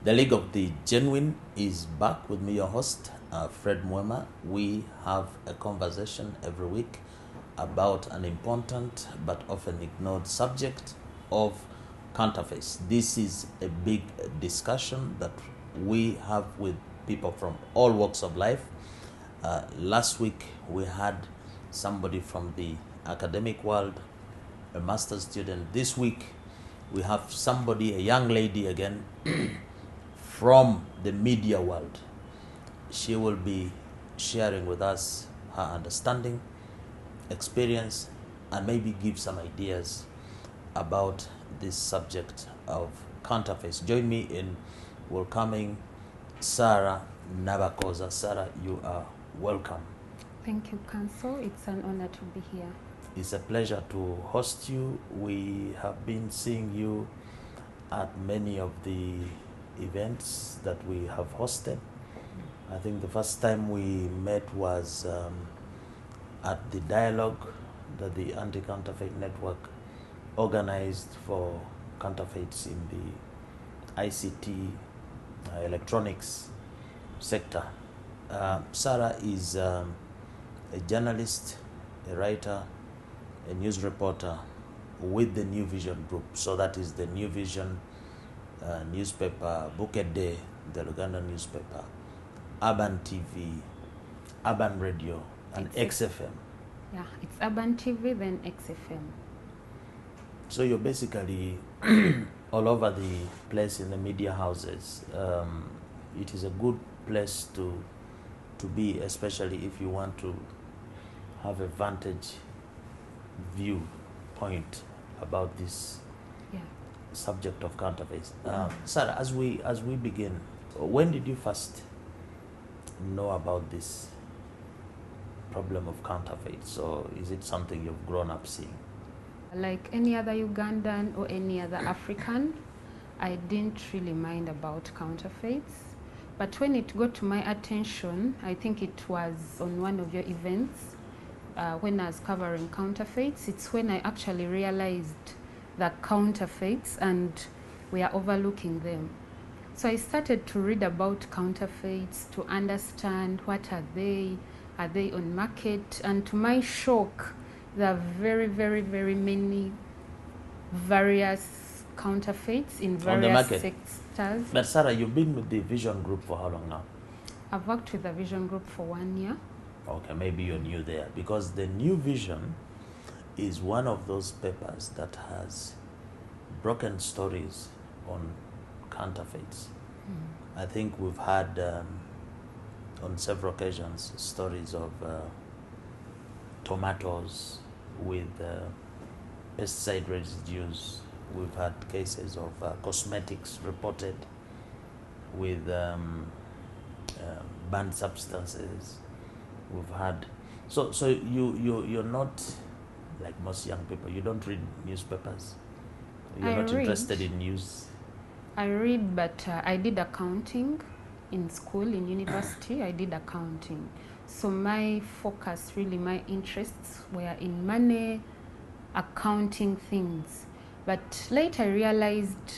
The League of the Genuine is back with me, your host, Fred Mwema. We have a conversation every week about an important but often ignored subject of counterfeits. This is a big discussion that we have with people from all walks of life. Last week we had somebody from the academic world, a master's student. This week we have somebody, a young lady again, from the media world. She will be sharing with us her understanding, experience, and maybe give some ideas about this subject of counterfeits. Join me in welcoming Sarah Nabakoza. Sarah, you are welcome. Thank you, Council. It's an honor to be here. It's a pleasure to host you. We have been seeing you at many of the events that we have hosted. I think the first time we met was at the dialogue that the Anti-Counterfeit Network organized for counterfeits in the ICT, electronics sector. Sarah is a journalist, a writer, a news reporter with the New Vision Group. So that is the New Vision newspaper, Book a Day, the Luganda newspaper, Urban TV, Urban Radio, and XFM. Yeah, it's Urban TV, then XFM. So you're basically all over the place in the media houses. It is a good place to be, especially if you want to have a vantage viewpoint about this subject of counterfeits. Sarah, as we begin, when did you first know about this problem of counterfeits, or is it something you've grown up seeing? Like any other Ugandan or any other African, I didn't really mind about counterfeits. But when it got to my attention, I think it was on one of your events, when I was covering counterfeits. It's when I actually realized that counterfeits and we are overlooking them. So I started to read about counterfeits to understand what are they on market, and to my shock, there are very, very, very many various counterfeits in various sectors. But Sarah, you've been with the Vision Group for how long now? I've worked with the Vision Group for 1 year. Okay, maybe you're new there, because the New Vision is one of those papers that has broken stories on counterfeits. I think we've had on several occasions stories of tomatoes with pesticide residues. We've had cases of cosmetics reported with banned substances. We've had so you're not like most young people. You don't read newspapers. You're not interested in news. I read, but I did accounting in school, in university. I did accounting. So my focus, really my interests were in money, accounting things. But later I realized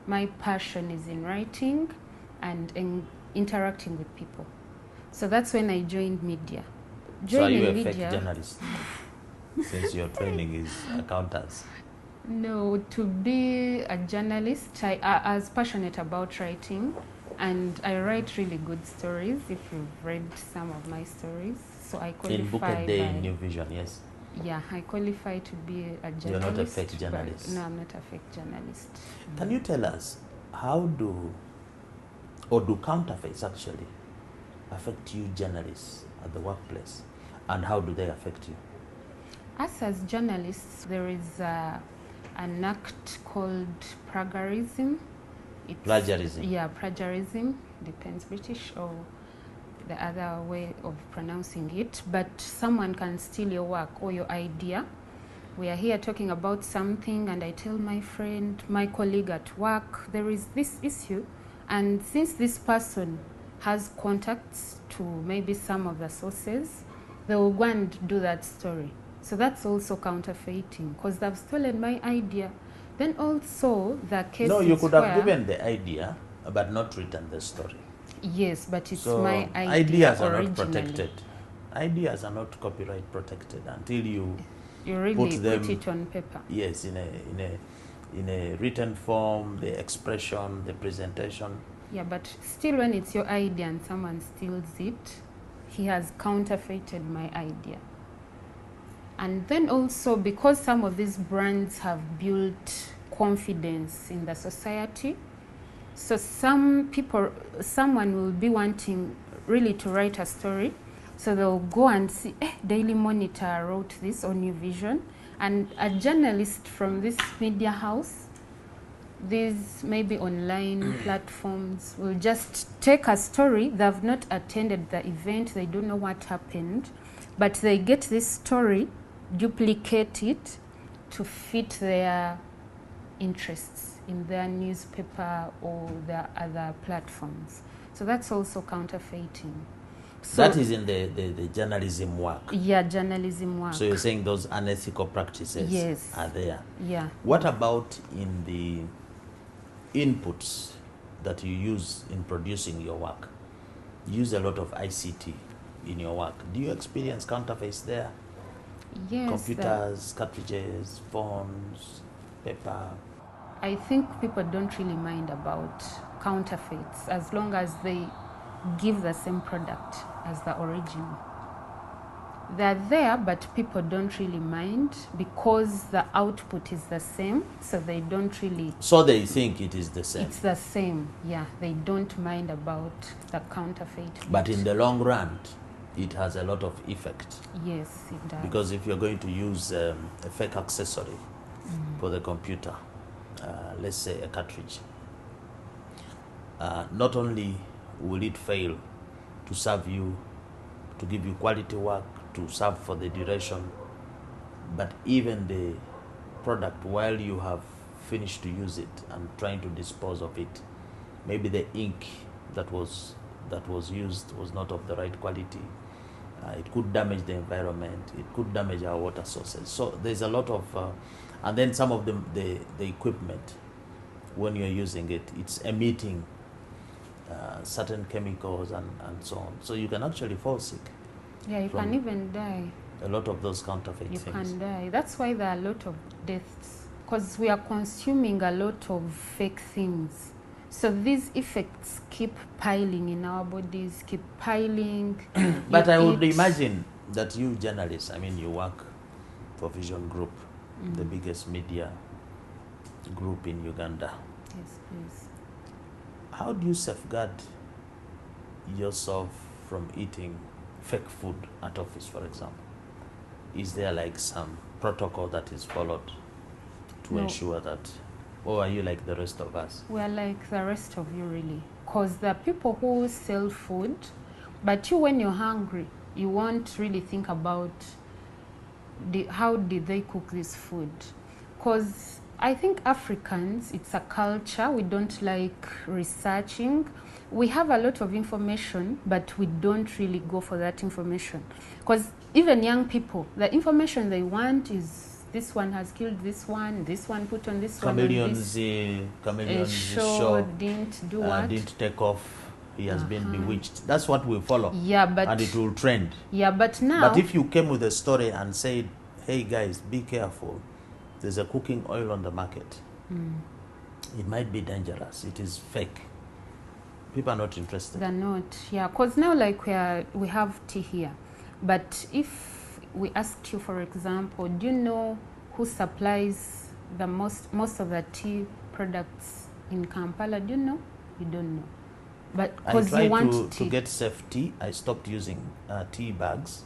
my passion is in writing and in interacting with people. So that's when I joined media. So are you a fake journalist? Since your training is accountants. No, to be a journalist, I was passionate about writing, and I write really good stories, if you've read some of my stories. So I qualify in Book a Day, New Vision, yes? Yeah, I qualify to be a journalist. You're not a fake journalist? No, I'm not a fake journalist. Can you tell us, how do counterfeits actually affect you journalists at the workplace, and how do they affect you? Us as journalists, there is an act called plagiarism. Plagiarism? Yeah, plagiarism, depends British or the other way of pronouncing it. But someone can steal your work or your idea. We are here talking about something, and I tell my friend, my colleague at work, there is this issue, and since this person has contacts to maybe some of the sources, they will go and do that story. So that's also counterfeiting, because they've stolen my idea. Then also the case. No, you could have given the idea but not written the story. Yes, but it's So my idea ideas are not originally. protected. Ideas are not copyright protected until you really put them, it on paper. yes, in a written form, the expression, the presentation. Yeah, but still when it's your idea and someone steals it, he has counterfeited my idea. And then also because some of these brands have built confidence in the society, so someone will be wanting really to write a story, so they'll go and see, Daily Monitor wrote this on New Vision, and a journalist from this media house, these maybe online platforms, will just take a story. They've not attended the event, they don't know what happened, but they get this story, duplicate it to fit their interests in their newspaper or their other platforms. So that's also counterfeiting. So that is in the journalism work. Yeah, journalism work. So you're saying those unethical practices, yes, are there. Yeah. What about in the inputs that you use in producing your work? You use a lot of ICT in your work. Do you experience counterfeits there? Yes. Computers, cartridges, phones, paper. I think people don't really mind about counterfeits as long as they give the same product as the original. They're there, but people don't really mind because the output is the same, so they don't really... So they think it is the same. It's the same, yeah. They don't mind about the counterfeit. But in the long run, it has a lot of effect. Yes, it does. Because if you're going to use a fake accessory for the computer, let's say a cartridge, not only will it fail to serve you, to give you quality work, to serve for the duration, but even the product, while you have finished to use it and trying to dispose of it, maybe the ink that was used was not of the right quality. It could damage the environment, it could damage our water sources. So there's a lot of and then some of them, the equipment, when you're using it, it's emitting certain chemicals and so on. So you can actually fall sick. Yeah, you can even die. A lot of those counterfeit you things. You can die. That's why there are a lot of deaths, because we are consuming a lot of fake things. So these effects keep piling in our bodies, keep piling. But I would imagine that you journalists, I mean, you work for Vision Group, the biggest media group in Uganda. Yes, please. How do you safeguard yourself from eating fake food at office, for example? Is there like some protocol that is followed to ensure that, or are you like the rest of us? We're like the rest of you, really. Because there are people who sell food, but you, when you're hungry, you won't really think about how did they cook this food. Because I think Africans, it's a culture, we don't like researching. We have a lot of information, but we don't really go for that information. Because even young people, the information they want is this one has killed this one put on this Chameleon's show didn't do what? Didn't take off. He has been bewitched. That's what we follow. Yeah, but and it will trend. Yeah, but now. But if you came with a story and said, "Hey guys, be careful. There's a cooking oil on the market. It might be dangerous. It is fake." People are not interested. They're not. Yeah, because now like we have tea here, but if we asked you, for example, do you know who supplies the most of the tea products in Kampala? Do you know? You don't know. But because you want to get safe tea, I stopped using tea bags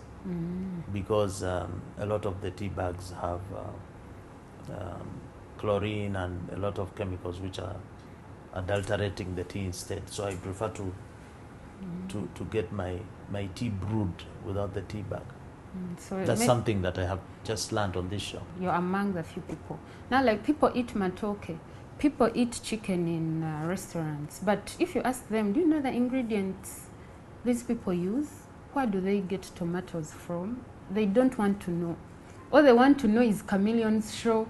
because a lot of the tea bags have chlorine and a lot of chemicals which are adulterating the tea instead. So I prefer to get my tea brewed without the tea bag. So that's something that I have just learned on this show. You're among the few people. Now, like, people eat matoke, people eat chicken in restaurants, but if you ask them, do you know the ingredients these people use? Where do they get tomatoes from? They don't want to know. All they want to know is Chameleon's show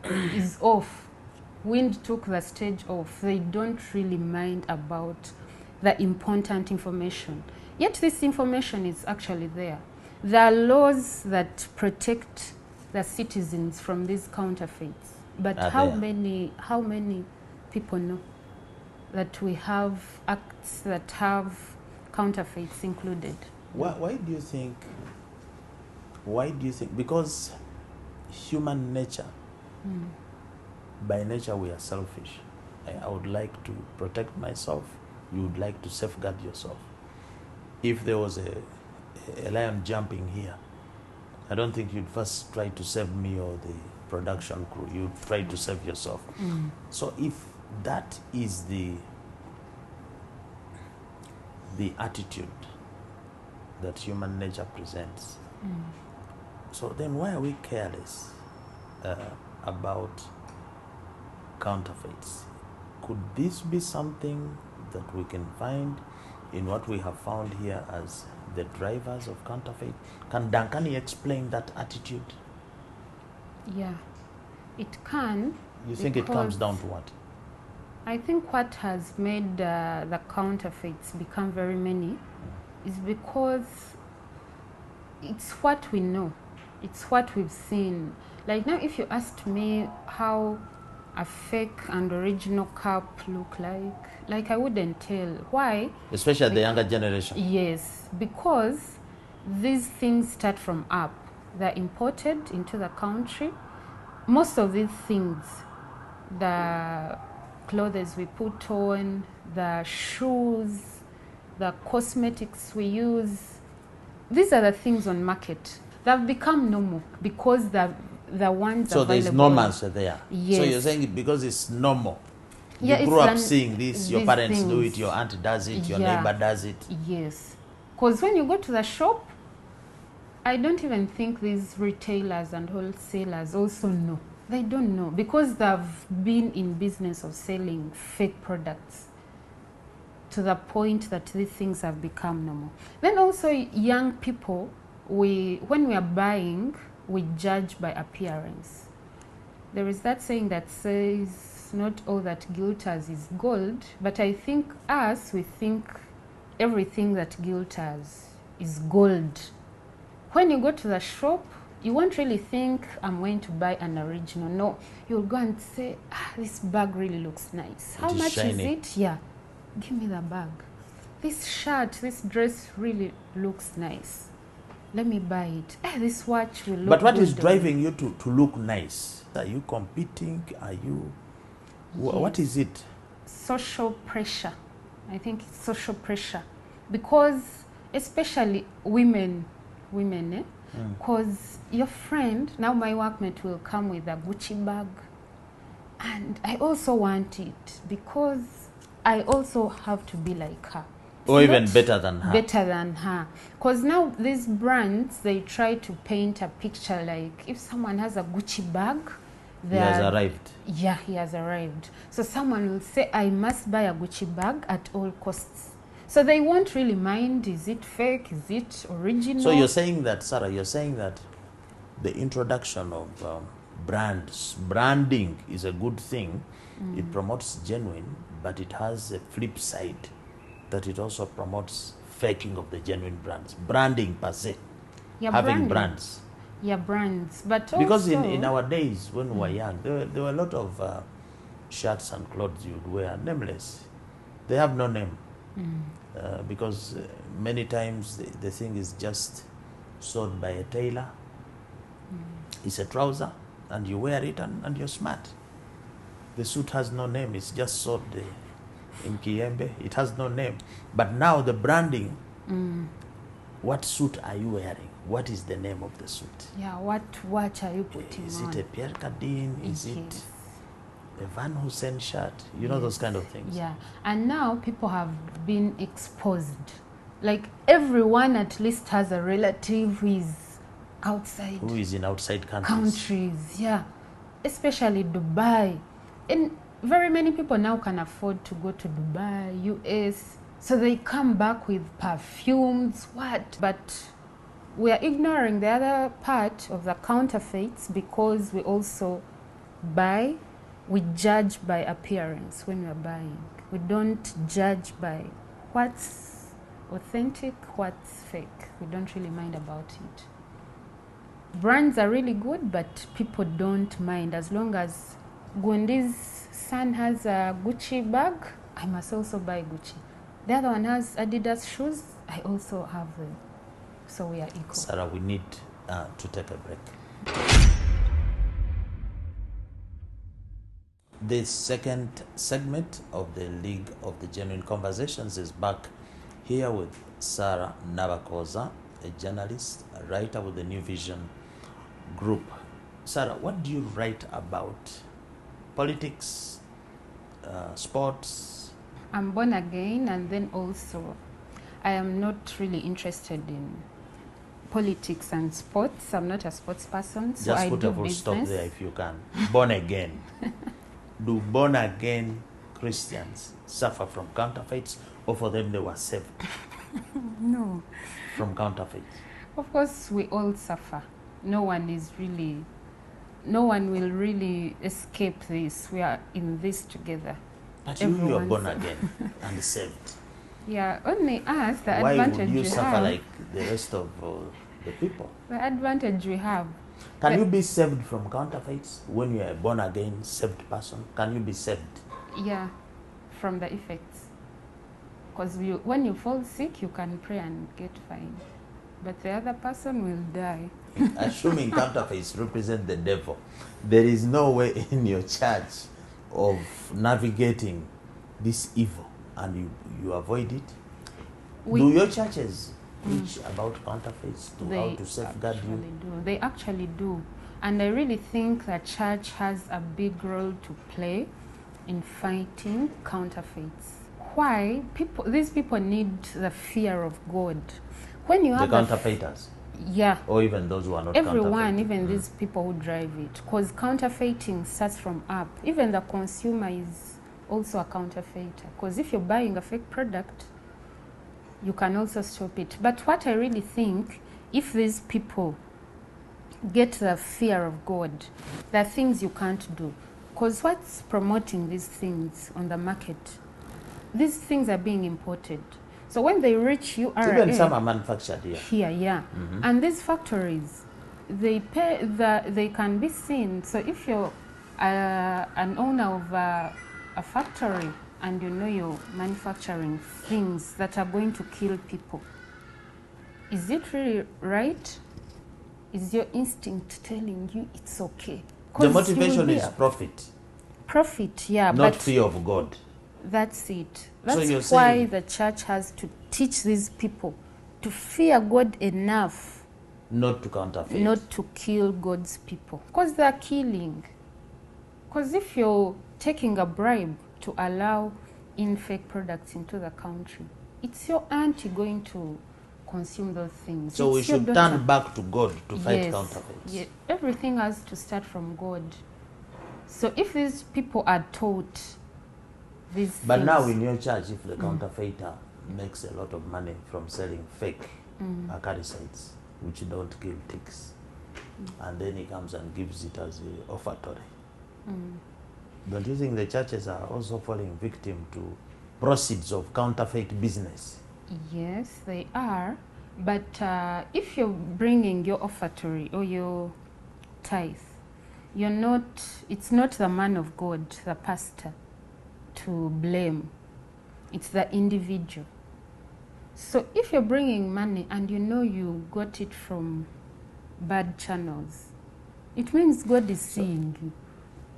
is off. wind took the stage of they don't really mind about the important information. Yet this information is actually there. There are laws that protect the citizens from these counterfeits. But how many people know that we have acts that have counterfeits included? Why do you think? Because human nature, by nature we are selfish. I would like to protect myself. You would like to safeguard yourself. If there was a lion jumping here, I don't think you'd first try to save me or the production crew. You'd try to save yourself. So if that is the attitude that human nature presents, so then why are we careless about counterfeits? Could this be something that we can find in what we have found here as the drivers of counterfeit? Can you explain that attitude? Yeah, it can. You think it comes down to what? I think what has made the counterfeits become very many is because it's what we know. It's what we've seen. Like now, if you asked me how a fake and original cup look like I wouldn't tell. Why? Especially the younger generation. Yes, because these things start from up. They're imported into the country. Most of these things, the clothes we put on, the shoes, the cosmetics we use, these are the things on market. They've become normal because the ones so available. there's normals there. Yes. So you're saying because it's normal. Yeah, you grew up seeing this, your parents things. do it, your aunt does it, your neighbor does it. Yes. Because when you go to the shop, I don't even think these retailers and wholesalers also know. They don't know because they've been in business of selling fake products to the point that these things have become normal. Then also young people, when we are buying, we judge by appearance. There is that saying that says not all that glitters is gold, but I think we think everything that glitters is gold. When you go to the shop, you won't really think I'm going to buy an original. No, you'll go and say, this bag really looks nice. How much is it? Yeah, give me the bag. This shirt, this dress really looks nice. Let me buy it. This watch will look But what good is driving you to look nice? Are you competing? Are you... Yes. What is it? Social pressure. I think it's social pressure. Because especially women, because your friend, now my workmate will come with a Gucci bag and I also want it because I also have to be like her. Or even better than her. Better than her. Because now these brands, they try to paint a picture like if someone has a Gucci bag, he has arrived. Yeah, he has arrived. So someone will say, I must buy a Gucci bag at all costs. So they won't really mind, is it fake, is it original? So you're saying that, Sarah, the introduction of branding is a good thing. It promotes genuine, but it has a flip side that it also promotes faking of the genuine brands. Branding per se. Yeah, having brands. Yeah, brands. But also, because in our days when we were young, there were a lot of shirts and clothes you'd wear, nameless. They have no name. Because many times the thing is just sold by a tailor. It's a trouser and you wear it and you're smart. The suit has no name, it's just sold in Kiembe. It has no name. But now the branding, what suit are you wearing? What is the name of the suit? Yeah, what watch are you putting is on? Is it a Pierre Cardin? Is it a Van Heusen shirt? You know, those kind of things. Yeah, and now people have been exposed. Like everyone at least has a relative who is outside. Who is in outside countries, yeah. Especially Dubai. And very many people now can afford to go to Dubai, US. So they come back with perfumes, what? But we are ignoring the other part of the counterfeits because we also buy we judge by appearance when we are buying. We don't judge by what's authentic, what's fake. We don't really mind about it. Brands are really good, but people don't mind. As long as Gundi's son has a Gucci bag, I must also buy Gucci. The other one has Adidas shoes, I also have them. So we are equal. Sarah, we need to take a break. The second segment of the League of the Genuine Conversations is back here with Sarah Nabakoza, a journalist, a writer with the New Vision Group. Sarah, what do you write about? Politics, sports? I'm born again, and then also I am not really interested in politics and sports. I'm not a sports person, so Just I put do a full stop business. there if you can. Born again. Do born again Christians suffer from counterfeits, or for them they were saved No. from counterfeits? Of course, we all suffer. No one will really escape this. We are in this together. But you are Everyone's- born again and saved. Yeah, only us, the Why advantage would you we suffer have. like the rest of the people? The advantage we have. Can But- you be saved from counterfeits when you are a born again saved person? Can you be saved? Yeah, from the effects. Because when you fall sick, you can pray and get fine. But the other person will die. Assuming counterfeits represent the devil, there is no way in your church of navigating this evil, and you avoid it. Do your churches preach about counterfeits, to how to safeguard you? They actually do. And I really think that church has a big role to play in fighting counterfeits. Why? These people need the fear of God. When you The have counterfeiters, yeah, or even those who are not everyone, counterfeiting. even these people who drive it, because counterfeiting starts from up. Even the consumer is also a counterfeiter, because if you're buying a fake product, you can also stop it. But what I really think, if these people get the fear of God, there are things you can't do. Because what's promoting these things on the market? These things are being imported. So when they reach URA, Even some are manufactured here. here, yeah. And these factories, they can be seen. So if you're an owner of a factory and you know you're manufacturing things that are going to kill people, is it really right? Is your instinct telling you it's okay? The motivation is profit, profit, yeah, not but fear of God. that's it. So That's you're why saying- the church has to teach these people to fear God enough Not to counterfeit. not to kill God's people. Because they're killing. Because if you're taking a bribe to allow in fake products into the country, it's your auntie going to consume those things. So we It's your should daughter. turn back to God to fight Yes, counterfeits. yeah, everything has to start from God. So if these people are taught these But things, now in your church, if the counterfeiter makes a lot of money from selling fake acaricides, which don't kill ticks, and then he comes and gives it as a offertory, don't you think the churches are also falling victim to proceeds of counterfeit business? yes, they are. But if you're bringing your offertory or your tithe, it's not the man of God, the pastor, to blame. It's the individual. So if you're bringing money and you know you got it from bad channels, it means God is seeing you.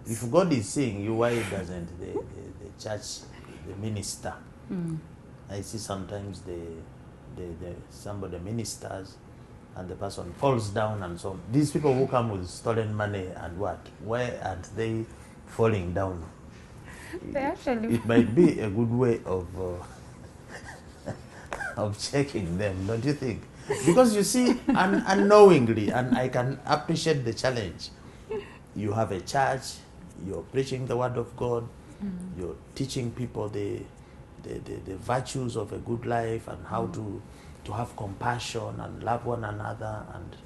If God is seeing you, why doesn't the church, the minister? I see sometimes somebody ministers and the person falls down and so on. These people who come with stolen money and what? Why aren't they falling down? They actually It might be a good way of checking them, don't you think? Because you see, unknowingly, and I can appreciate the challenge. You have a church, you're preaching the word of God, you're teaching people the virtues of a good life and how to have compassion and love one another, and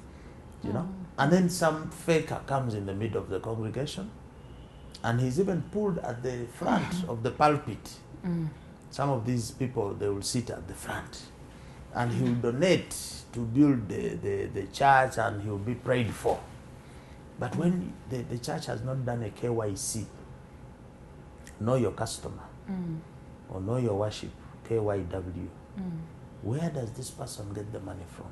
you know, and then some faker comes in the middle of the congregation And he's even pulled at the front of the pulpit. Some of these people, they will sit at the front. And he will donate to build the church, and he will be prayed for. But when the church has not done a KYC, know your customer, or know your worship, KYW, where does this person get the money from?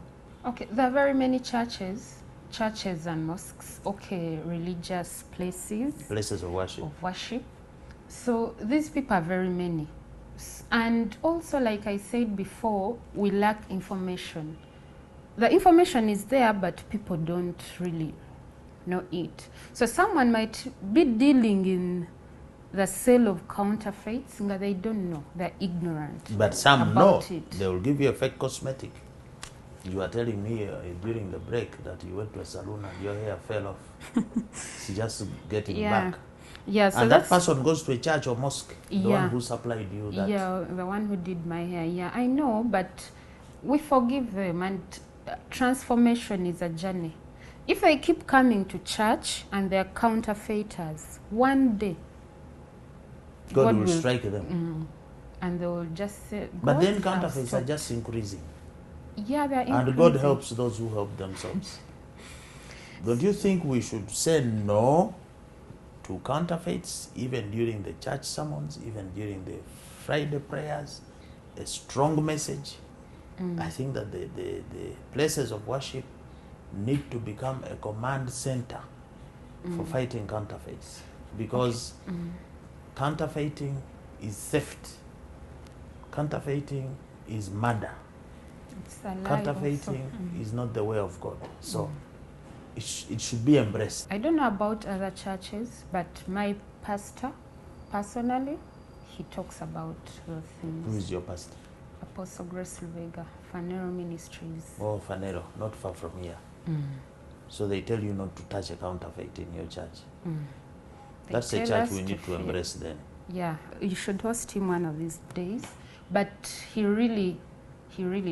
Okay, there are very many churches and mosques, okay, religious Places of worship. So these people are very many. And also, like I said before, we lack information. The information is there, but people don't really know it. So someone might be dealing in the sale of counterfeits, but they don't know. They're ignorant. But some know. It. They will give you a fake cosmetic. You are telling me during the break that you went to a salon and your hair fell off. It's just getting back. Yeah, so and that person goes to a church or mosque, the one who supplied you that. Yeah, the one who did my hair. Yeah, I know, but we forgive them, and transformation is a journey. If they keep coming to church and they're counterfeiters, one day God will strike them. And they will just say, but then counterfeits are just increasing. Yeah, they're increasing. And God helps those who help themselves. Don't you think we should say no to counterfeits, even during the church sermons, even during the Friday prayers? A strong message. I think that the places of worship need to become a command center for fighting counterfeits, because counterfeiting is theft, counterfeiting is murder, counterfeiting is not the way of God. So it should be embraced. I don't know about other churches, but my pastor, personally, he talks about those things. Who is your pastor? Apostle Grace Vega, Fanero Ministries. Oh, Fanero, not far from here. So they tell you not to touch a counterfeit in your church. That's a church we need to embrace then. Yeah, you should host him one of these days. But he really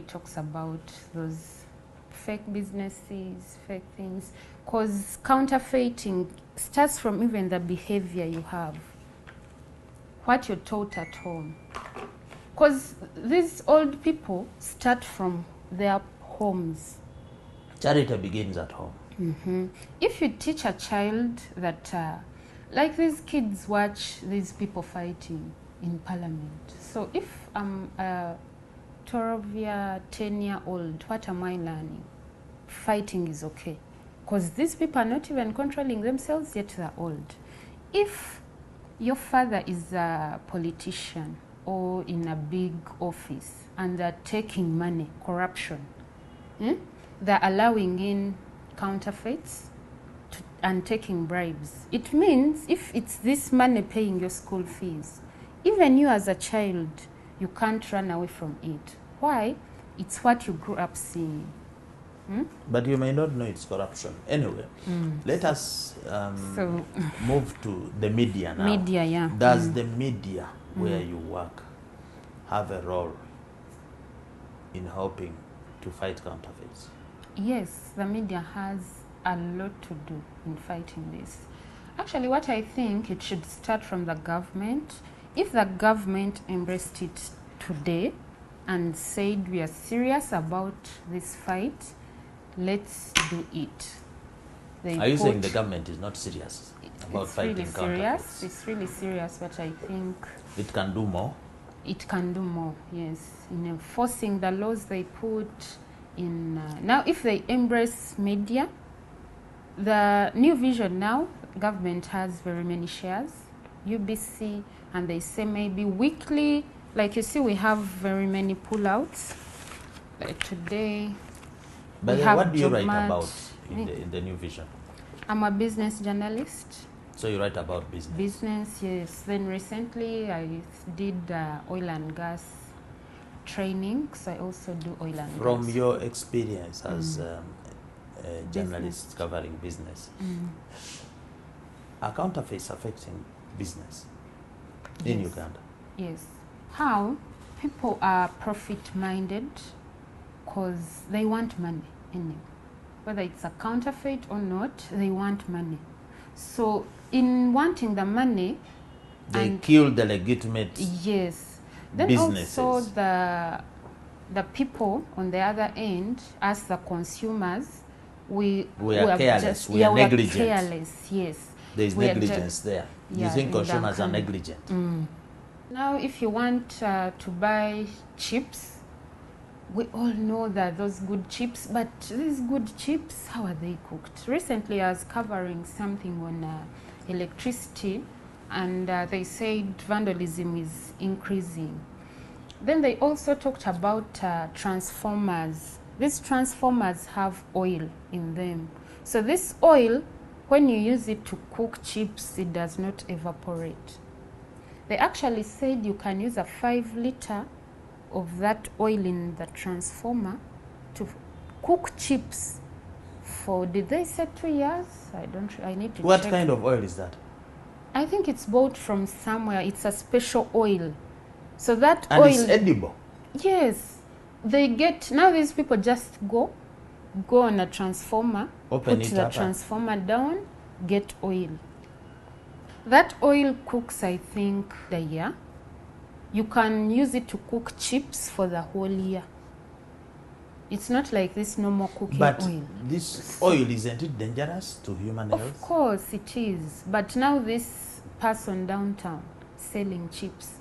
talks about those fake businesses, fake things. Because counterfeiting starts from even the behavior you have, what you're taught at home. Because these old people start from their homes. Charity begins at home. If you teach a child that, like these kids watch these people fighting in parliament. So if I'm a 12-year, 10-year-old, what am I learning? Fighting is okay. Because these people are not even controlling themselves, yet they're old. If your father is a politician or in a big office and they're taking money, corruption, they're allowing in counterfeits and taking bribes. It means if it's this money paying your school fees, even you as a child, you can't run away from it. Why? It's what you grew up seeing. But you may not know it's corruption. Anyway, let us move to the media now. Media, yeah. Does the media where you work have a role in helping to fight counterfeits? Yes, the media has a lot to do in fighting this. Actually, what I think, it should start from the government. If the government embraced it today and said we are serious about this fight, let's do it. Are you saying the government is not serious about fighting counterfeits? It's really serious, but I think it can do more. It can do more, yes, in enforcing the laws they put in. Now, if they embrace media, the New Vision now, government has very many shares, UBC, and they say maybe weekly, like you see, we have very many pullouts. Like today, but what do you write about in the New Vision? I'm a business journalist. So you write about business? Business, yes. Then recently I did oil and gas training, so I also do oil and gas. From your experience as a journalist covering business, are counterfeits affecting business in Uganda? Yes. How? People are profit-minded because they want money in it. Whether it's a counterfeit or not, they want money. So in wanting the money, They and kill the legitimate yes, then businesses. also the people on the other end, as the consumers, we are careless. We are we negligent. Careless, yes. There is We are negligence there. You yeah, think in consumers are Duncan. negligent? Now, if you want to buy chips, we all know that those good chips, but these good chips, how are they cooked? Recently, I was covering something on electricity, and they said vandalism is increasing. Then they also talked about transformers. These transformers have oil in them. So this oil, when you use it to cook chips, it does not evaporate. They actually said you can use a 5 liter of that oil in the transformer to cook chips for, did they say 2 years? I need to What check. kind of oil is that? I think it's bought from somewhere. It's a special oil. So that And oil, it's edible. yes, they get, now these people just go on a transformer, Open put it the up. transformer down, get oil. That oil cooks, I think, the year. You can use it to cook chips for the whole year. It's not like this normal cooking But oil. this oil, isn't it dangerous to human health? Of course it is. But now this person downtown selling chips,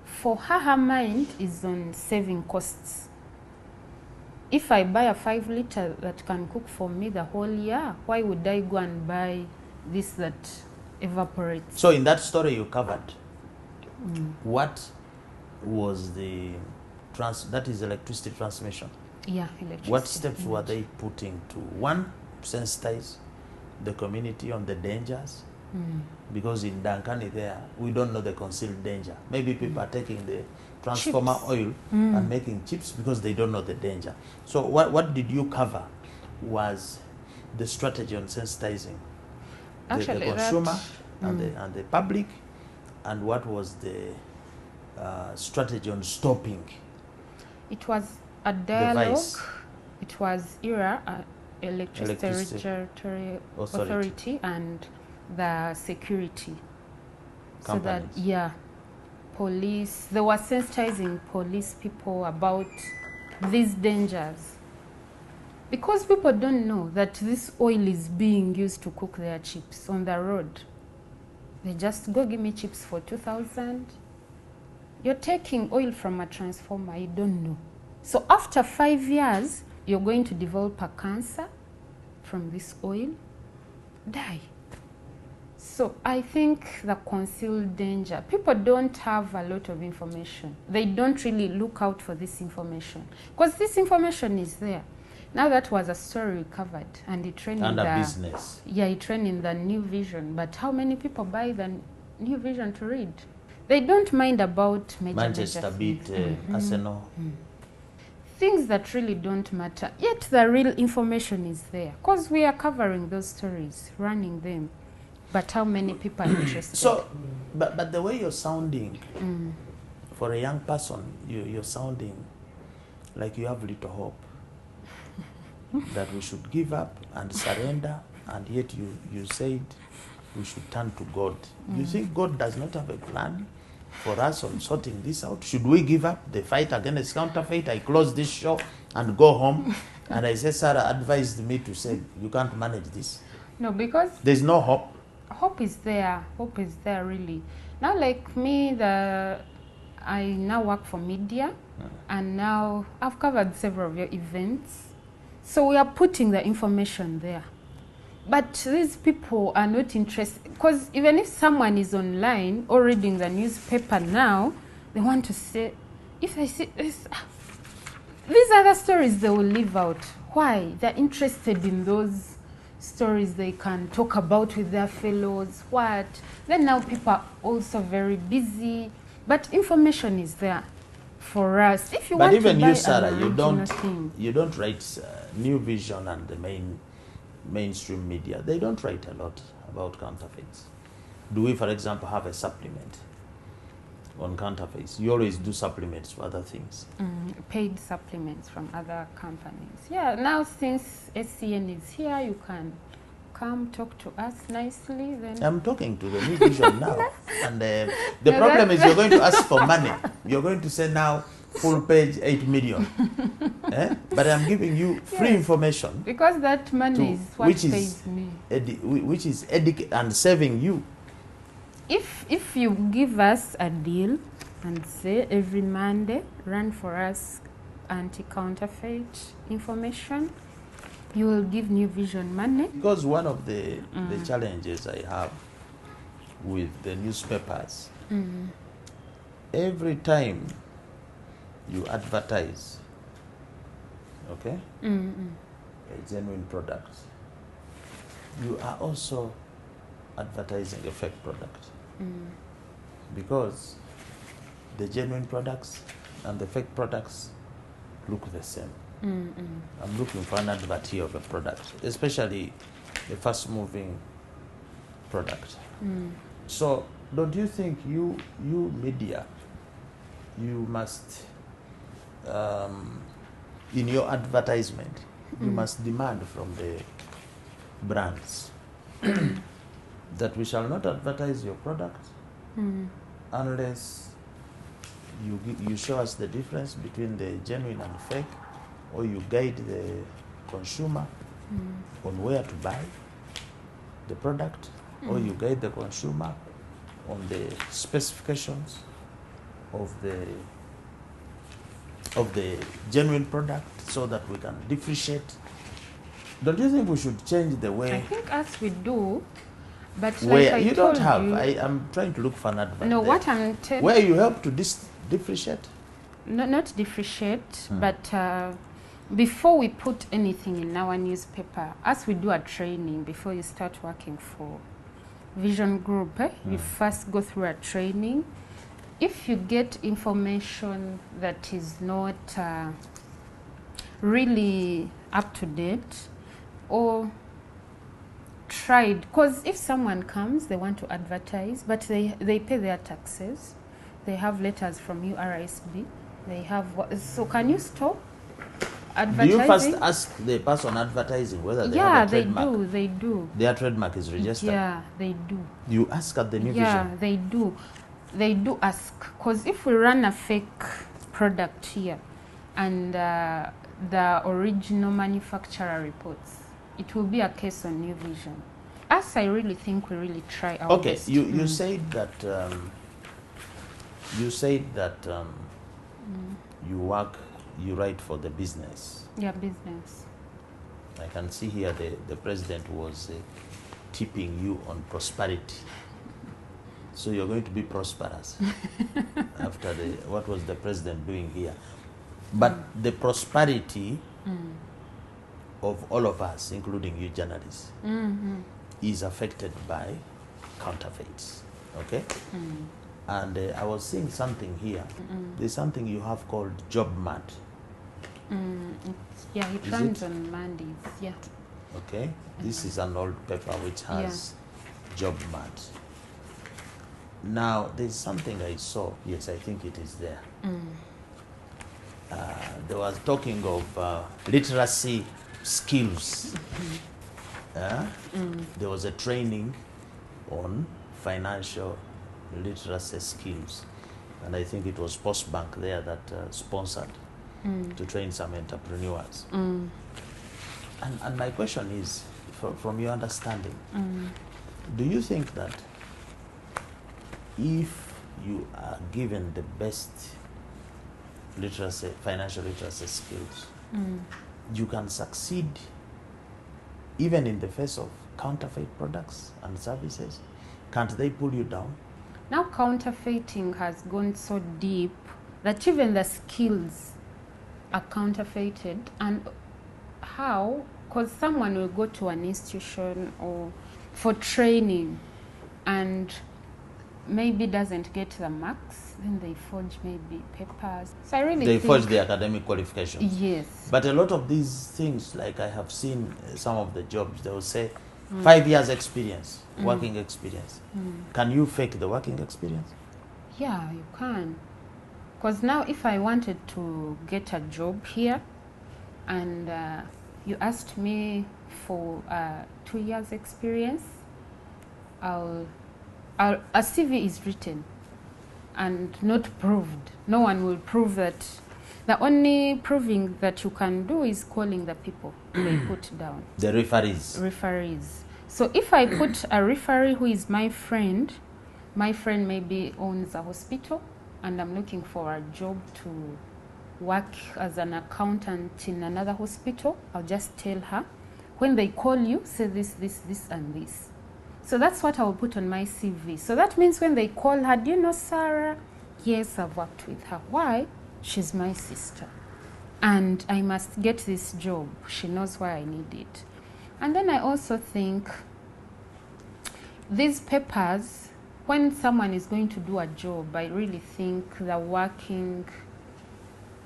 for her mind is on saving costs. If I buy a 5 liter that can cook for me the whole year, why would I go and buy this that evaporates? So in that story you covered, what was the that is electricity transmission? Yeah, electricity. What steps were they putting to, one, sensitize the community on the dangers? Because in Dankani there, we don't know the concealed danger. Maybe people are taking the transformer Chips. oil and making chips because they don't know the danger. So what did you cover was the strategy on sensitizing the consumer and the public, and what was the strategy on stopping? It was a dialogue. Device. It was Electricity Regulatory Authority and the security. Companies. So that, police, they were sensitizing police people about these dangers. Because people don't know that this oil is being used to cook their chips on the road. They just go give me chips for 2,000. You're taking oil from a transformer, you don't know. So after 5 years, you're going to develop a cancer from this oil, die. So I think the concealed danger, people don't have a lot of information. They don't really look out for this information. Because this information is there. Now that was a story we covered, and it ran in the business. Yeah, it ran in the New Vision. But how many people buy the New Vision to read? They don't mind about Manchester beat Arsenal. Things that really don't matter. Yet the real information is there, because we are covering those stories, running them. But how many people are interested? So, but the way you're sounding, for a young person, you're sounding like you have little hope that we should give up and surrender, and yet you said we should turn to God. You think God does not have a plan for us on sorting this out? Should we give up the fight against counterfeit? I close this show and go home. And I said, Sarah advised me to say, you can't manage this. No, because there's no hope. Hope is there. Hope is there, really. Now, like me, I now work for media, and now I've covered several of your events. So we are putting the information there. But these people are not interested, because even if someone is online or reading the newspaper now, they want to say, if they see this, these other stories they will leave out. Why? They're interested in those stories they can talk about with their fellows. What? Then now people are also very busy, but information is there for us. If you want even to buy you, Sarah, thing, you don't write New Vision and the mainstream media. They don't write a lot about counterfeits. Do we, for example, have a supplement on counterfeits? You always do supplements for other things. Paid supplements from other companies. Yeah, now since SCN is here, you can come talk to us nicely, then I'm talking to the New Vision now, and the problem is you're going to ask for money. You're going to say now full page 8 million. But I'm giving you free Yes. information, because that money is what which is pays me. which is and saving you. If you give us a deal and say every Monday run for us anti-counterfeit information, you will give New Vision money. Because one of the challenges I have with the newspapers, every time you advertise, okay, a genuine product, you are also advertising a fake product. Because the genuine products and the fake products look the same. I'm looking for an advert here of a product, especially a fast moving product. So don't you think you media, you must in your advertisement you must demand from the brands that we shall not advertise your product unless you show us the difference between the genuine and fake, or you guide the consumer on where to buy the product, or you guide the consumer on the specifications of the genuine product so that we can differentiate. Don't you think we should change the way? I think as we do, but Where like I you don't told have, you, I'm trying to look for an advert. no, there. what I'm telling, Where you help to differentiate. not differentiate, but before we put anything in our newspaper, as we do a training before you start working for Vision Group, you first go through a training. If you get information that is not really up to date or tried, because if someone comes, they want to advertise, but they pay their taxes, they have letters from URSB, they have so can you stop advertising? Do you first ask the person advertising whether they have a trademark? They do. Their trademark is registered? Yeah, they do. You ask at the New Yeah, Vision? they do. They do ask, because if we run a fake product here and the original manufacturer reports, it will be a case on New Vision. As I really think we really try our best. Okay, you said that you write for the business. Yeah, business. I can see here the president was tipping you on prosperity. So you're going to be prosperous after what was the president doing here? But the prosperity of all of us, including you journalists, is affected by counterfeits. Okay? And I was seeing something here. There's something you have called Job Mart. Yeah, it runs on Mondays. Yeah. Okay? This is an old paper which has Job Mart. Now, there's something I saw. Yes, I think it is there. They were talking of literacy skills. There was a training on financial literacy skills. And I think it was Postbank there that sponsored to train some entrepreneurs. And my question is, from your understanding, do you think that if you are given the best financial literacy skills, you can succeed even in the face of counterfeit products and services? Can't they pull you down? Now counterfeiting has gone so deep that even the skills are counterfeited. And how? Because someone will go to an institution or for training and maybe doesn't get the marks, then they forge maybe papers. So I really think forge the academic qualifications. Yes. But a lot of these things, like I have seen some of the jobs, they will say 5 years experience, working experience. Can you fake the working experience? Yeah, you can. Because now if I wanted to get a job here and you asked me for 2 years experience, a CV is written and not proved. No one will prove that. The only proving that you can do is calling the people they put down. The referees. Referees. So if I put a referee who is my friend maybe owns a hospital and I'm looking for a job to work as an accountant in another hospital, I'll just tell her, when they call you, say this, and this. So that's what I'll put on my CV. So that means when they call her, do you know Sarah? Yes, I've worked with her. Why? She's my sister. And I must get this job. She knows why I need it. And then I also think these papers, when someone is going to do a job, I really think the working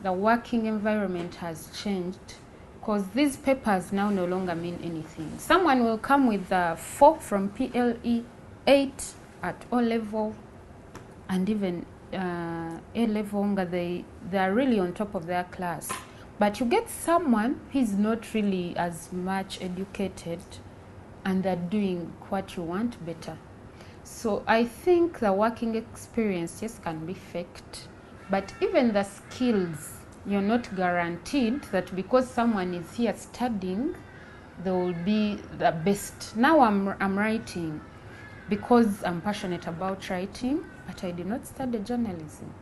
environment has changed, because these papers now no longer mean anything. Someone will come with a 4 from PLE, 8 at O level, and even A level, they are really on top of their class. But you get someone who's not really as much educated and they're doing what you want better. So I think the working experience, yes, can be faked, but even the skills, you're not guaranteed that because someone is here studying, they will be the best. Now I'm writing because I'm passionate about writing, but I did not study journalism.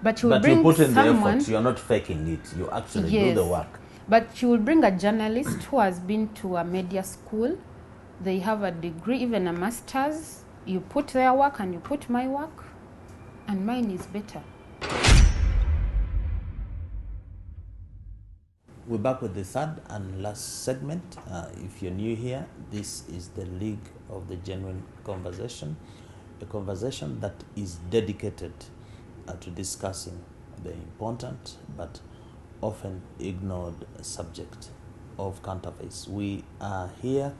But you put in the effort, you're not faking it, you actually do the work. But you will bring a journalist who has been to a media school, they have a degree, even a master's, you put their work and you put my work, and mine is better. We're back with the third and last segment. If you're new here, this is the League of the Genuine Conversation, a conversation that is dedicated to discussing the important but often ignored subject of counterfeits. We are here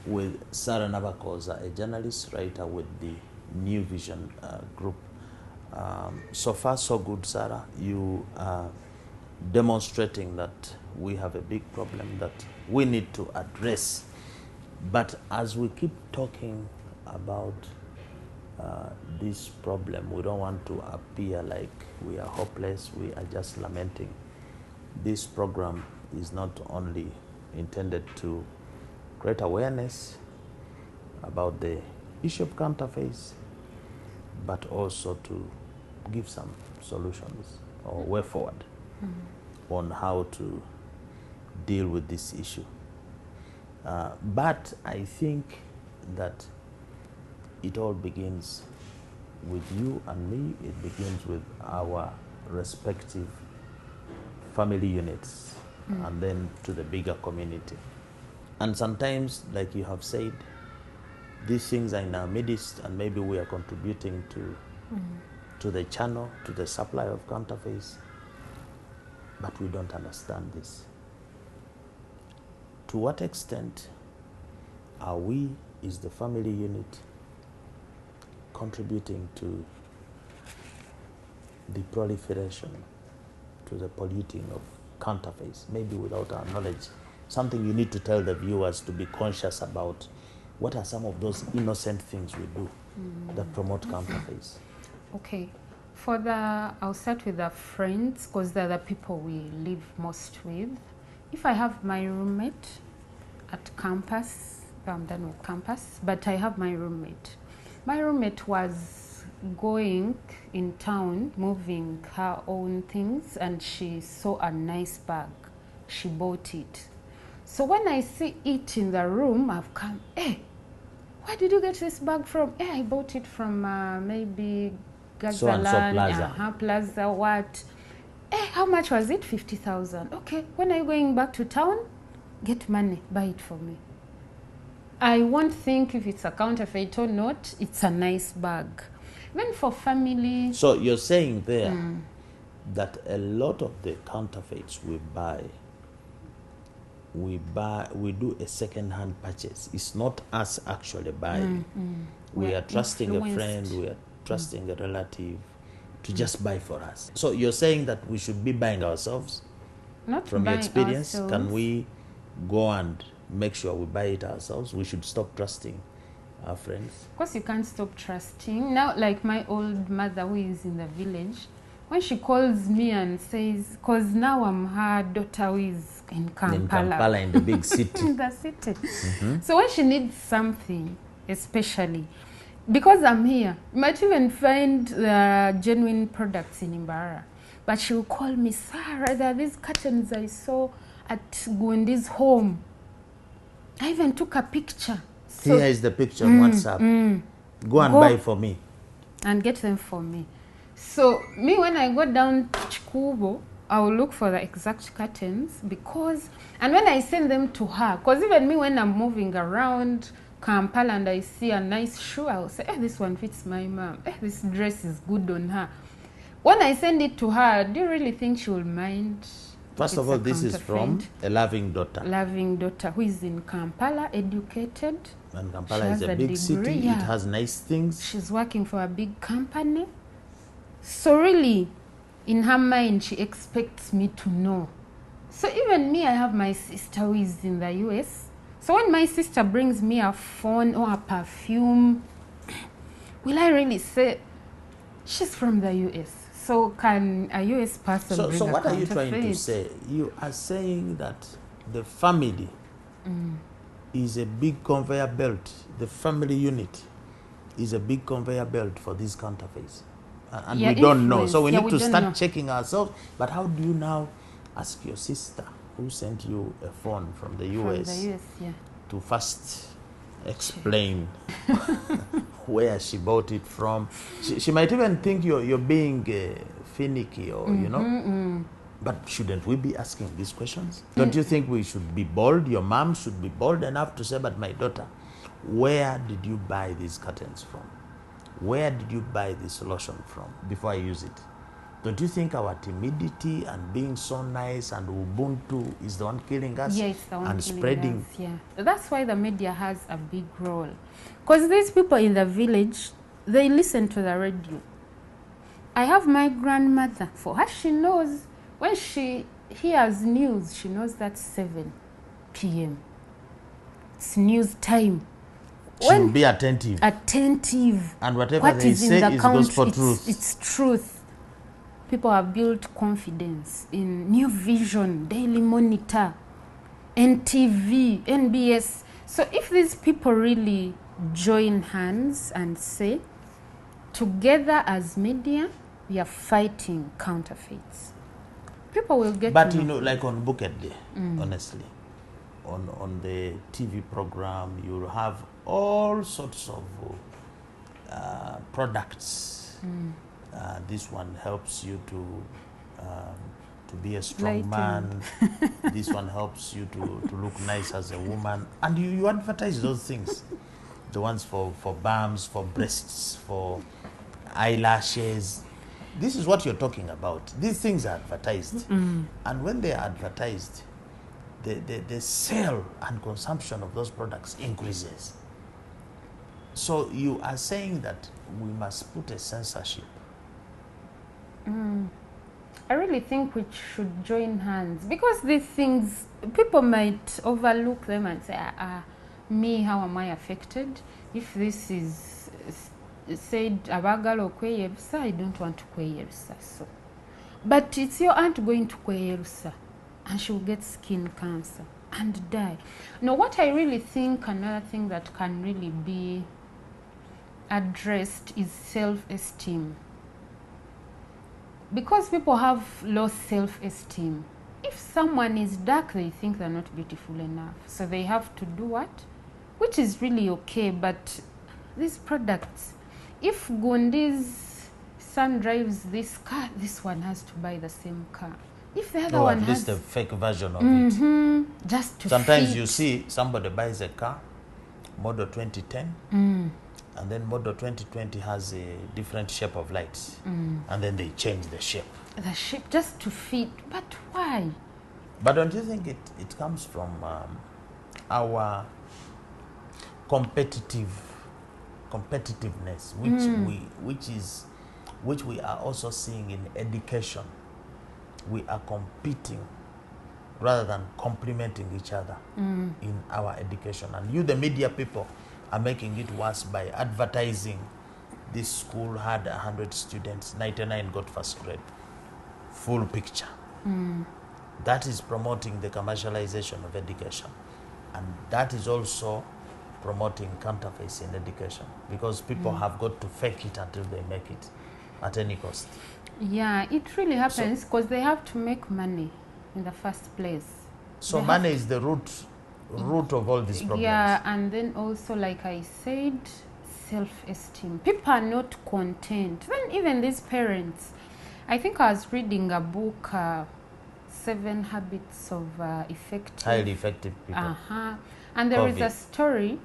with Sarah Navakoza, a journalist writer with the New Vision group. So far, so good, Sarah. You are demonstrating that we have a big problem that we need to address. But as we keep talking about this problem, we don't want to appear like we are hopeless, we are just lamenting. This program is not only intended to create awareness about the issue of counterfeits, but also to give some solutions or way forward on how to deal with this issue. But I think that it all begins with you and me. It begins with our respective family units and then to the bigger community. And sometimes, like you have said, these things are in our midst and maybe we are contributing to the channel, to the supply of counterfeits, but we don't understand this. To what extent are we, is the family unit, contributing to the proliferation, to the polluting of counterfeits, maybe without our knowledge? Something you need to tell the viewers to be conscious about. What are some of those innocent things we do that promote counterfeits? Okay. I'll start with the friends, because they're the people we live most with. If I have my roommate at campus, I'm done with campus, but I have my roommate. My roommate was going in town, moving her own things, and she saw a nice bag. She bought it. So when I see it in the room, I've come, hey, where did you get this bag from? Hey, I bought it from maybe Gazalan, Plaza, what? Hey, how much was it? 50,000. Okay, when are you going back to town? Get money, buy it for me. I won't think if it's a counterfeit or not. It's a nice bag. Even for family. So you're saying there that a lot of the counterfeits we do a second-hand purchase. It's not us actually buying. We are trusting a friend, we are trusting a relative to just buy for us. So you're saying that we should be buying ourselves? Not from your experience, ourselves. can we go and make sure we buy it ourselves. We should stop trusting our friends. Of course, you can't stop trusting. Now, like my old mother who is in the village, when she calls me and says, because now I'm her daughter who is in Kampala. In the big city. In the city. So when she needs something, especially, because I'm here, you might even find genuine products in Imbara. But she'll call me, Sarah, there are these curtains I saw at Gundi's home. I even took a picture. So, here is the picture on WhatsApp. Go and buy for me. And get them for me. So me, when I go down to Chikubo, I will look for the exact curtains because, and when I send them to her, because even me when I'm moving around Kampala and I see a nice shoe, I will say, this one fits my mom. This dress is good on her. When I send it to her, do you really think she will mind? First of all, this is from a loving daughter. Loving daughter who is in Kampala, educated. And Kampala is a big city. Yeah. It has nice things. She's working for a big company. So really, in her mind, she expects me to know. So even me, I have my sister who is in the US. So when my sister brings me a phone or a perfume, will I really say, she's from the US? So can a US person bring a counterfeit? So what are you trying to say? You are saying that the family is a big conveyor belt. The family unit is a big conveyor belt for these counterfeits. And we don't know. So we need to start checking ourselves. But how do you now ask your sister who sent you a phone from the US, to first explain where she bought it from? She might even think you're being finicky or, you know. But shouldn't we be asking these questions? Don't you think we should be bold? Your mom should be bold enough to say, but my daughter, where did you buy these curtains from? Where did you buy this lotion from before I use it? Don't you think our timidity and being so nice and Ubuntu is the one killing us? Yeah, it's the one and killing spreading. Us, yeah. That's why the media has a big role. Because these people in the village, they listen to the radio. I have my grandmother. For her, she knows when she hears news, she knows that's 7 p.m. It's news time. She will be attentive. Attentive. And whatever they say is gospel truth. It's truth. People have built confidence in New Vision, Daily Monitor, NTV, NBS. So if these people really join hands and say, together as media, we are fighting counterfeits, people will get But, you know, like on Bucket Day, honestly, on the TV program, you'll have all sorts of products. This one helps you to be a strong man. This one helps you to look nice as a woman. And you advertise those things. The ones for bums, for breasts, for eyelashes. This is what you're talking about. These things are advertised. And when they are advertised, the sale and consumption of those products increases. So you are saying that we must put a censorship. I really think we should join hands because these things, people might overlook them and say, me, how am I affected? If this is said, abagalo kweyebsa, I don't want to kweyebsa. So. But it's your aunt going to kweyebsa and she will get skin cancer and die. Now, what I really think, another thing that can really be addressed is self-esteem. Because people have low self-esteem. If someone is dark, they think they're not beautiful enough. So they have to do what? Which is really okay, but these products, if Gundi's son drives this car, this one has to buy the same car. If the other one at has... least a fake version of it. Just to Sometimes fit. you see somebody buys a car, model 2010, and then model 2020 has a different shape of lights. And then they change the shape. The shape just to fit. But why? But don't you think it comes from our competitiveness, which we are also seeing in education? We are competing rather than complementing each other in our education. And you, the media people, are making it worse by advertising. This school had 100 students, 99 got first grade. Full picture. That is promoting the commercialization of education. And that is also promoting counterfeits in education, because people have got to fake it until they make it at any cost. Yeah, it really happens because they have to make money in the first place. So money is the root of all these problems. Yeah, and then also, like I said, self-esteem. People are not content. Then even these parents, I think I was reading a book, 7 Habits of Highly effective people. And there is a story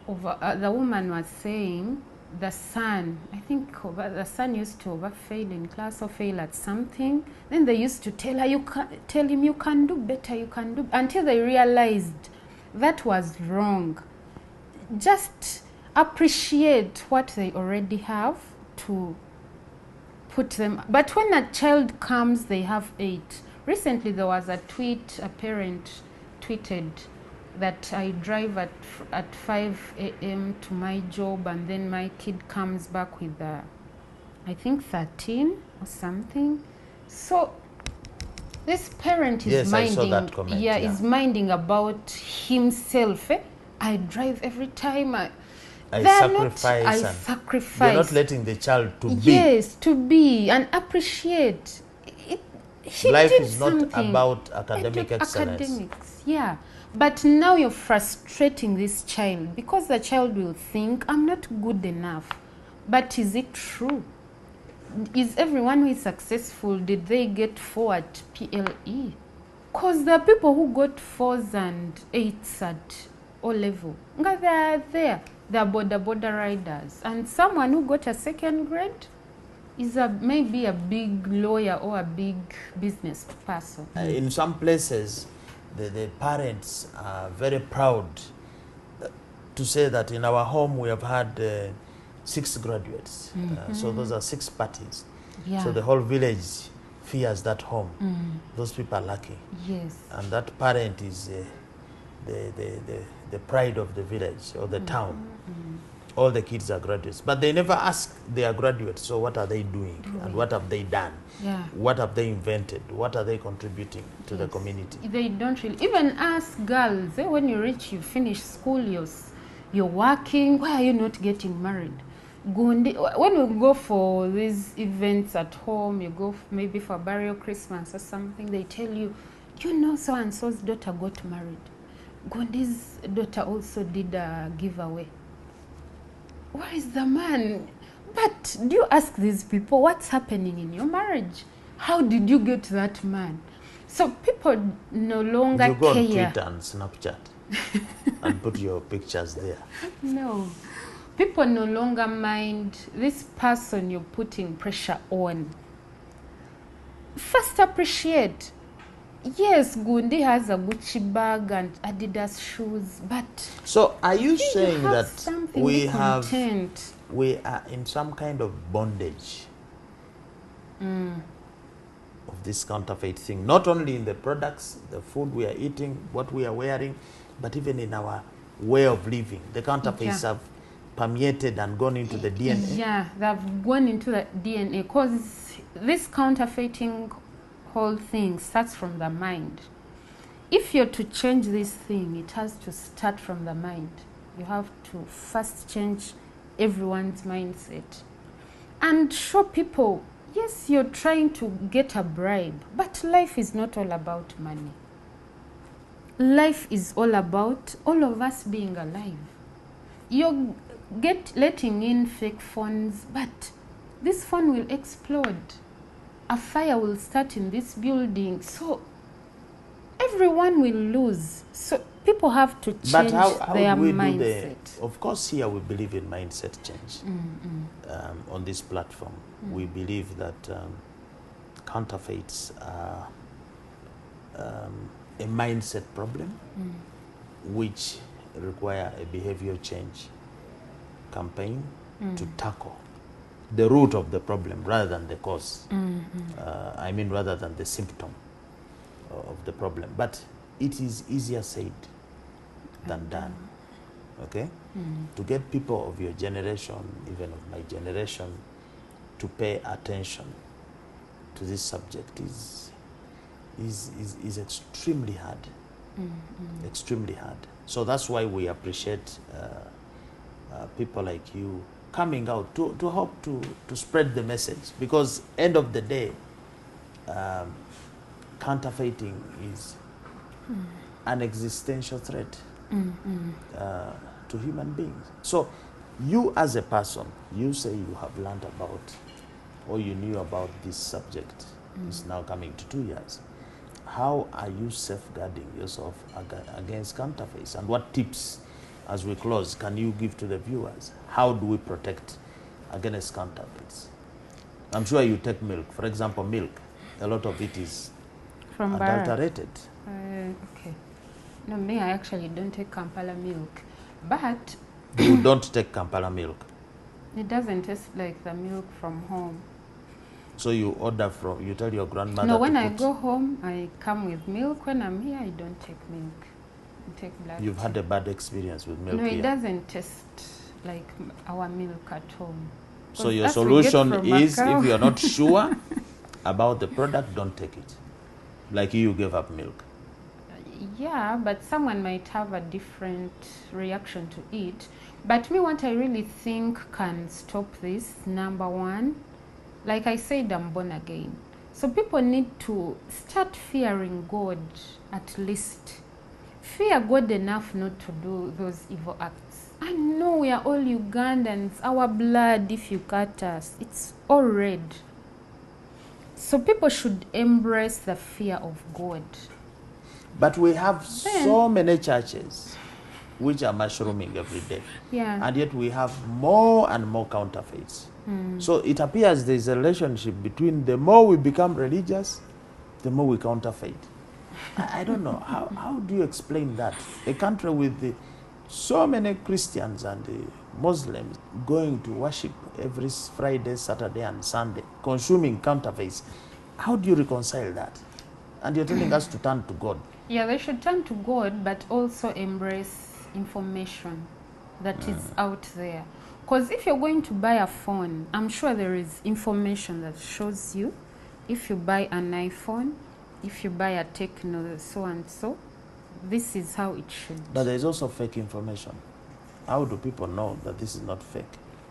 of the woman was saying the son, I think the son used to overfail in class or fail at something. Then they used to tell her, tell him you can do better, you can do, until they realized that was wrong. Just appreciate what they already have to put them. But when a child comes, they have 8. Recently there was a tweet, a parent tweeted that I drive at 5 a.m. to my job, and then my kid comes back with I think 13 or something. So this parent is minding, I saw that comment, is minding about himself. I drive every time. I sacrifice. You're not letting the child to be. Yes, to be and appreciate. Life is not about academic excellence. Academics, yeah. But now you're frustrating this child, because the child will think, I'm not good enough. But is it true? Is everyone who is successful, did they get 4 at PLE? Because there are people who got 4s and 8s at O level. They are there. They are border riders. And someone who got a 2nd grade is maybe a big lawyer or a big business person. In some places, the parents are very proud to say that in our home we have had 6 graduates. So those are 6 parties. Yeah. So the whole village fears that home. Those people are lucky. Yes. And that parent is the pride of the village or the town. All the kids are graduates, but they never ask they are graduates, so what are they doing and what have they done? Yeah. What have they invented? What are they contributing to the community? They don't really even ask girls, when you finish school, you're working, why are you not getting married? When we go for these events at home, you go maybe for burial, Christmas or something, they tell you, so and so's daughter got married. Gondi's daughter also did a giveaway. Where is the man? But do you ask these people, what's happening in your marriage? How did you get that man? So people no longer care. You go on Twitter and Snapchat and put your pictures there. No. People no longer mind this person you're putting pressure on. First appreciate. Yes, Gundi has a Gucci bag and Adidas shoes, but so are you saying that we are in some kind of bondage of this counterfeit thing? Not only in the products, the food we are eating, what we are wearing, but even in our way of living. The counterfeits have permeated and gone into the DNA. Yeah, they've gone into the DNA, because this counterfeiting whole thing starts from the mind. If you're to change this thing, it has to start from the mind. You have to first change everyone's mindset and show people, yes, you're trying to get a bribe, but life is not all about money. Life is all about all of us being alive. You're letting in fake phones, but this phone will explode. A fire will start in this building, so everyone will lose. So people have to change their mindset. Of course, here we believe in mindset change. On this platform, we believe that counterfeits are a mindset problem, which require a behavior change campaign to tackle the root of the problem rather than the cause. I mean, rather than the symptom of the problem. But it is easier said than done. Okay? To get people of your generation, even of my generation, to pay attention to this subject is extremely hard. Extremely hard. So that's why we appreciate people like you coming out to help to spread the message, because end of the day, counterfeiting is an existential threat to human beings. So you as a person, you say you have learned about, or you knew about this subject, it's now coming to 2 years. How are you safeguarding yourself against counterfeits? And what tips, as we close, can you give to the viewers? How do we protect against counterfeits? I'm sure you take milk. For example, milk, a lot of it is From adulterated. Okay. No, me, I actually don't take Kampala milk. But You don't take Kampala milk. it doesn't taste like the milk from home. So you order from, you tell your grandmother No, to when I put- go home, I come with milk. When I'm here, I don't take milk. I take black You've tea. had a bad experience with milk No, it here. doesn't taste like our milk at home. So your As we get solution from is, Macau. if you're not sure about the product, don't take it. Like you gave up milk. Yeah, but someone might have a different reaction to it. But me, what I really think can stop this, number one, like I said, I'm born again. So people need to start fearing God at least. Fear God enough not to do those evil acts. I know we are all Ugandans. Our blood, if you cut us, it's all red. So people should embrace the fear of God. But we have so many churches which are mushrooming every day. Yeah. And yet we have more and more counterfeits. So it appears there's a relationship between the more we become religious, the more we counterfeit. I don't know. How do you explain that? A country with so many Christians and Muslims going to worship every Friday, Saturday, and Sunday, consuming counterfeits. How do you reconcile that? And you're telling us to turn to God. Yeah, they should turn to God, but also embrace information that is out there. Because if you're going to buy a phone, I'm sure there is information that shows you. If you buy an iPhone, if you buy a Techno, so and so, this is how it should. But there's also fake information. How do people know that this is not fake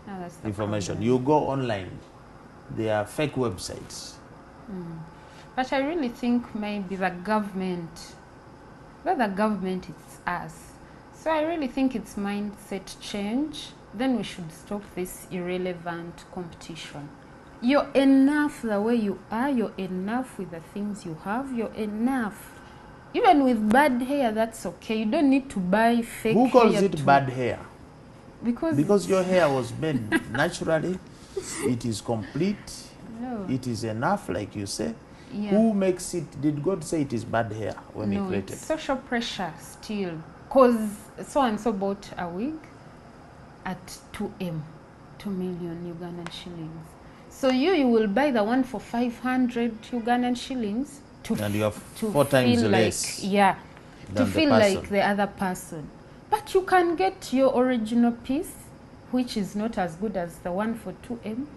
No, that's the information? problem. You go online, there are fake websites. But I really think maybe the government, well, the government is us. So I really think it's mindset change. Then we should stop this irrelevant competition. You're enough the way you are. You're enough with the things you have. You're enough. Even with bad hair, that's okay. You don't need to buy fake hair. Who calls it to- bad hair? Because Your hair was made naturally. It is complete. no, It is enough, like you say. yeah. Who makes it? Did God say it is bad hair when He No, created? it's social pressure still. Because so and so bought a wig at 2M, 2 million Ugandan shillings. So you will buy the one for 500 Ugandan shillings to And you have to 4 times feel less like, yeah, to than the feel person. like the other person. But you can get your original piece, which is not as good as the one for 2M,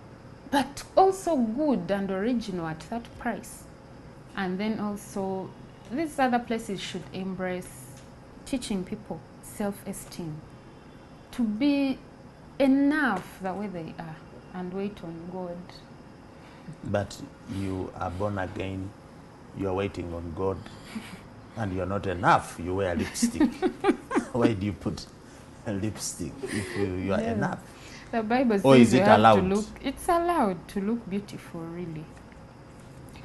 but also good and original at that price. And then also, these other places should embrace teaching people self-esteem, to be enough the way they are, and wait on God. But you are born again, you are waiting on God, and you're not enough. You wear lipstick. Why do you put a lipstick if you are Yeah. enough? The Bible says Or is you it have allowed? to look. It's allowed to look beautiful, really.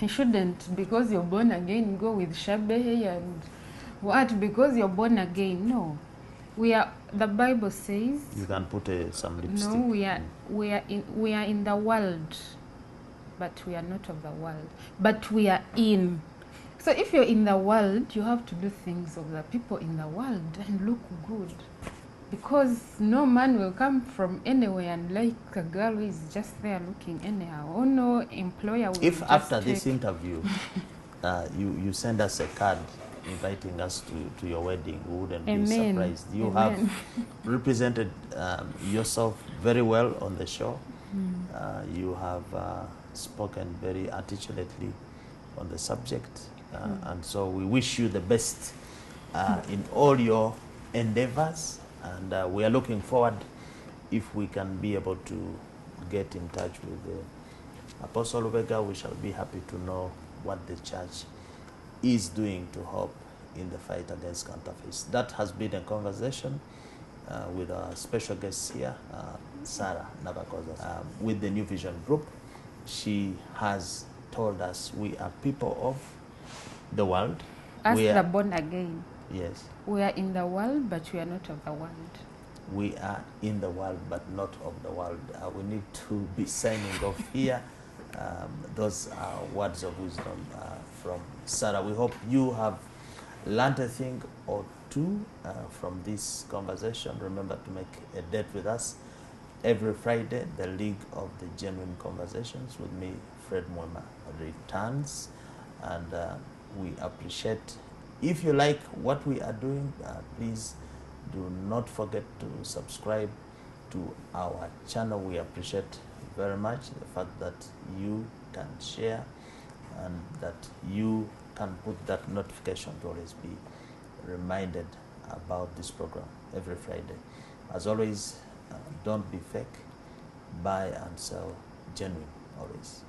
You shouldn't, because you're born again, go with shabe and what? Because you're born again. No, we are. The Bible says You can put some lipstick. no. We are in the world, but we are not of the world. But we are in. So if you're in the world, you have to do things of the people in the world and look good. Because no man will come from anywhere and like a girl who is just there looking anyhow. Or no employer will If just after take. this interview you send us a card inviting us to your wedding, we wouldn't be Amen. surprised. You Amen. have represented yourself very well on the show. You have spoken very articulately on the subject, and so we wish you the best in all your endeavors, and we are looking forward if we can be able to get in touch with the Apostle Vega. We shall be happy to know what the church is doing to help in the fight against counterfeits. That has been a conversation with our special guest here, Sarah Navakoza, with the New Vision Group. She has told us we are people of the world. As We the are, born again, yes, we are in the world, but we are not of the world. we are in the world but not of the world. We need to be signing off here. Those are words of wisdom from Sarah. We hope you have learned a thing or two from this conversation. Remember to make a date with us every Friday. The League of the Genuine Conversations with me, Fred Mwema, returns, and we appreciate. If you like what we are doing, please do not forget to subscribe to our channel. We appreciate very much the fact that you can share and that you can put that notification to always be reminded about this program every Friday. As always, don't be fake, buy and sell genuine always.